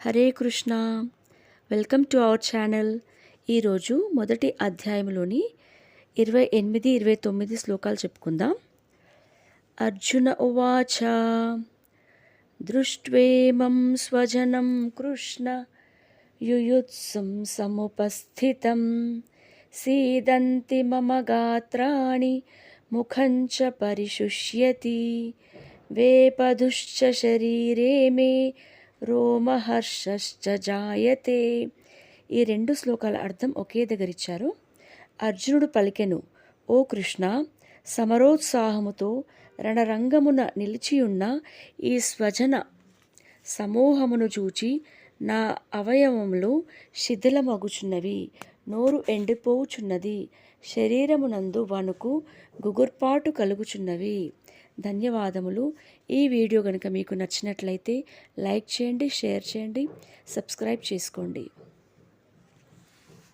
Hare Krishna. Welcome to our channel. ఈరోజు మొదటి అధ్యాయంలోని 28, 29 శ్లోకాలు చెప్పుకుందాం. అర్జున ఉవాచ దృష్ట్వేమం స్వజనం కృష్ణ యుయుత్సుం సముపస్థితం సీదంతి మమ గాత్రాణి ముఖం చ పరిశుష్యతి వేపధుశ్చ శరీరే మే రోమహర్షశ్చ జాయతే. ఈ రెండు శ్లోకాల అర్థం ఒకే దగ్గర ఇచ్చారు. అర్జునుడు పలికెను, ఓ కృష్ణ, సమరోత్సాహముతో రణరంగమున నిలిచియున్న ఈ స్వజన సమూహమును చూచి నా అవయవములు శిథిలమగుచున్నవి, నోరు ఎండిపోవుచున్నది, శరీరమునందు వణుకు గుగుర్పాటు కలుగుచున్నవి. ధన్యవాదములు. ఈ వీడియో కనుక మీకు నచ్చినట్లయితే లైక్ చేయండి, షేర్ చేయండి, సబ్స్క్రైబ్ చేసుకోండి.